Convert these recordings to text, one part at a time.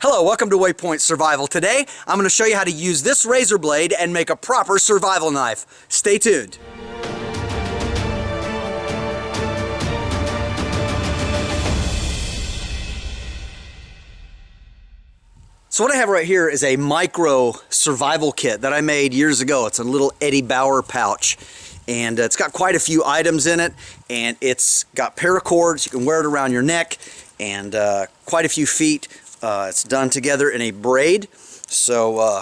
Hello, welcome to Waypoint Survival. Today, I'm going to show you how to use this razor blade and make a proper survival knife. Stay tuned. So what I have right here is a micro survival kit that I made years ago. It's a little Eddie Bauer pouch. And it's got quite a few items in it, and it's got paracords. You can wear it around your neck, and quite a few feet. It's done together in a braid, so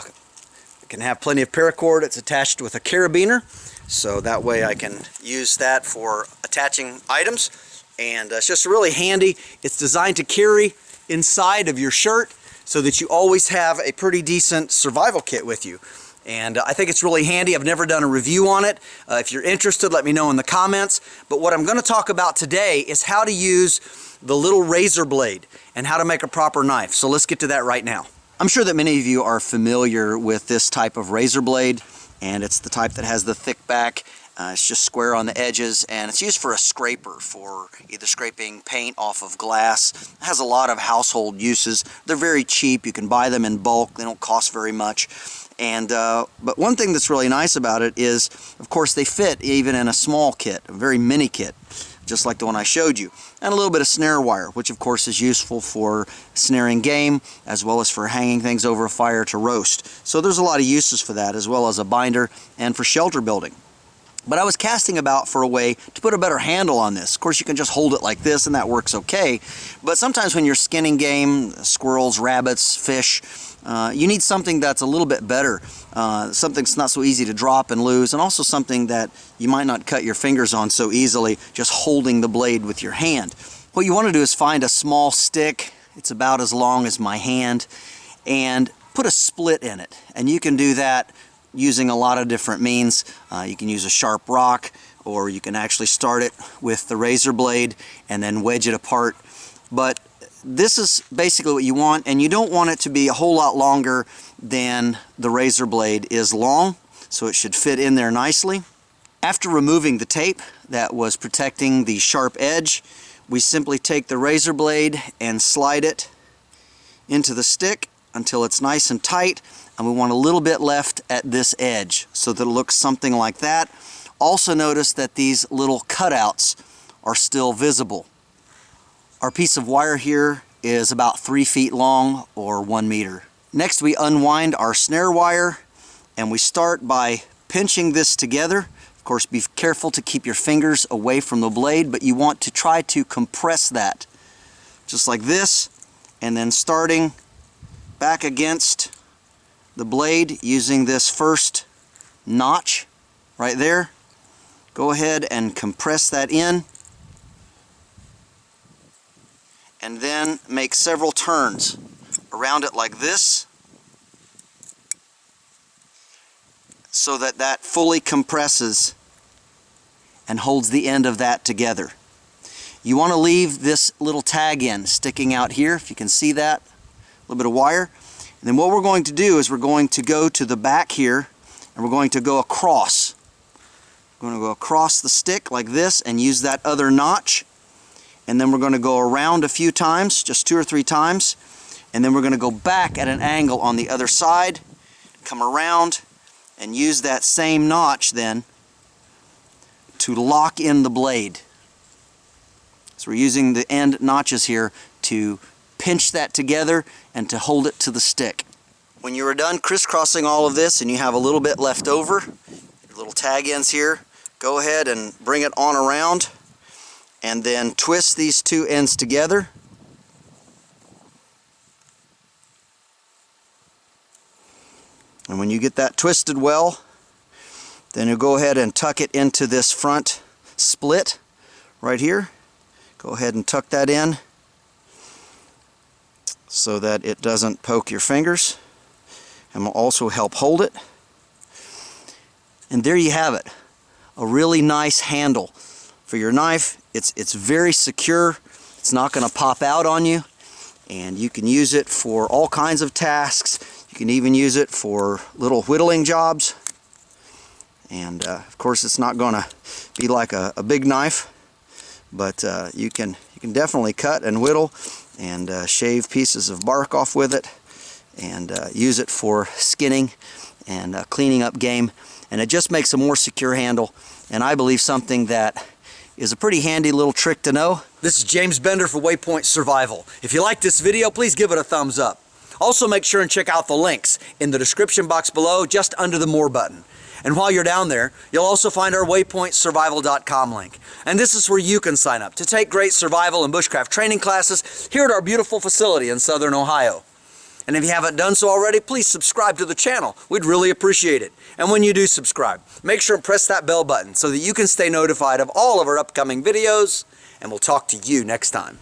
it can have plenty of paracord. It's attached with a carabiner, so that way I can use that for attaching items. And it's just really handy. It's designed to carry inside of your shirt so that you always have a pretty decent survival kit with you. And I think it's really handy. I've never done a review on it. If you're interested, let me know in the comments. But what I'm going to talk about today is how to use the little razor blade and how to make a proper knife. So let's get to that right now. I'm sure that many of you are familiar with this type of razor blade, and it's the type that has the thick back. It's just square on the edges, and it's used for a scraper, for either scraping paint off of glass. It has a lot of household uses. They're very cheap. You can buy them in bulk. They don't cost very much. And but one thing that's really nice about it is, of course, they fit even in a small kit, a very mini kit, just like the one I showed you. And a little bit of snare wire, which of course is useful for snaring game, as well as for hanging things over a fire to roast. So there's a lot of uses for that, as well as a binder and for shelter building. But I was casting about for a way to put a better handle on this. Of course, you can just hold it like this, and that works okay. But sometimes when you're skinning game, squirrels, rabbits, fish, you need something that's a little bit better, something that's not so easy to drop and lose, and also something that you might not cut your fingers on so easily just holding the blade with your hand. What you want to do is find a small stick. It's about as long as my hand, and put a split in it. And you can do that using a lot of different means. You can use a sharp rock, or you can actually start it with the razor blade and then wedge it apart. But this is basically what you want, and you don't want it to be a whole lot longer than the razor blade is long, so it should fit in there nicely. After removing the tape that was protecting the sharp edge, we simply take the razor blade and slide it into the stick until it's nice and tight, and we want a little bit left at this edge so that it looks something like that. Also notice that these little cutouts are still visible. Our piece of wire here is about 3 feet long, or 1 meter. Next, we unwind our snare wire, and we start by pinching this together. Of course, be careful to keep your fingers away from the blade, but you want to try to compress that just like this, and then starting back against the blade using this first notch right there. Go ahead and compress that in, and then make several turns around it like this, so that that fully compresses and holds the end of that together. You want to leave this little tag in sticking out here, if you can see that, a little bit of wire. And then what we're going to do is we're going to go to the back here, and we're going to go across. We're going to go across the stick like this and use that other notch. And then we're going to go around a few times, just 2 or 3 times, and then we're going to go back at an angle on the other side, come around, and use that same notch then to lock in the blade. So we're using the end notches here to pinch that together and to hold it to the stick. When you are done crisscrossing all of this and you have a little bit left over, your little tag ends here, go ahead and bring it on around, and then twist these 2 ends together. And when you get that twisted well, then you go ahead and tuck it into this front split right here. Go ahead and tuck that in so that it doesn't poke your fingers, and will also help hold it. And there you have it, a really nice handle for your knife. It's very secure. It's not going to pop out on you, and you can use it for all kinds of tasks. You can even use it for little whittling jobs. And of course, it's not going to be like a big knife, but you can definitely cut and whittle and shave pieces of bark off with it, and use it for skinning and cleaning up game. And it just makes a more secure handle, and I believe something that is a pretty handy little trick to know. This is James Bender for Waypoint Survival. If you like this video, please give it a thumbs up. Also make sure and check out the links in the description box below, just under the More button. And while you're down there, you'll also find our waypointsurvival.com link. And this is where you can sign up to take great survival and bushcraft training classes here at our beautiful facility in Southern Ohio. And if you haven't done so already, please subscribe to the channel. We'd really appreciate it. And when you do subscribe, make sure and press that bell button so that you can stay notified of all of our upcoming videos, and we'll talk to you next time.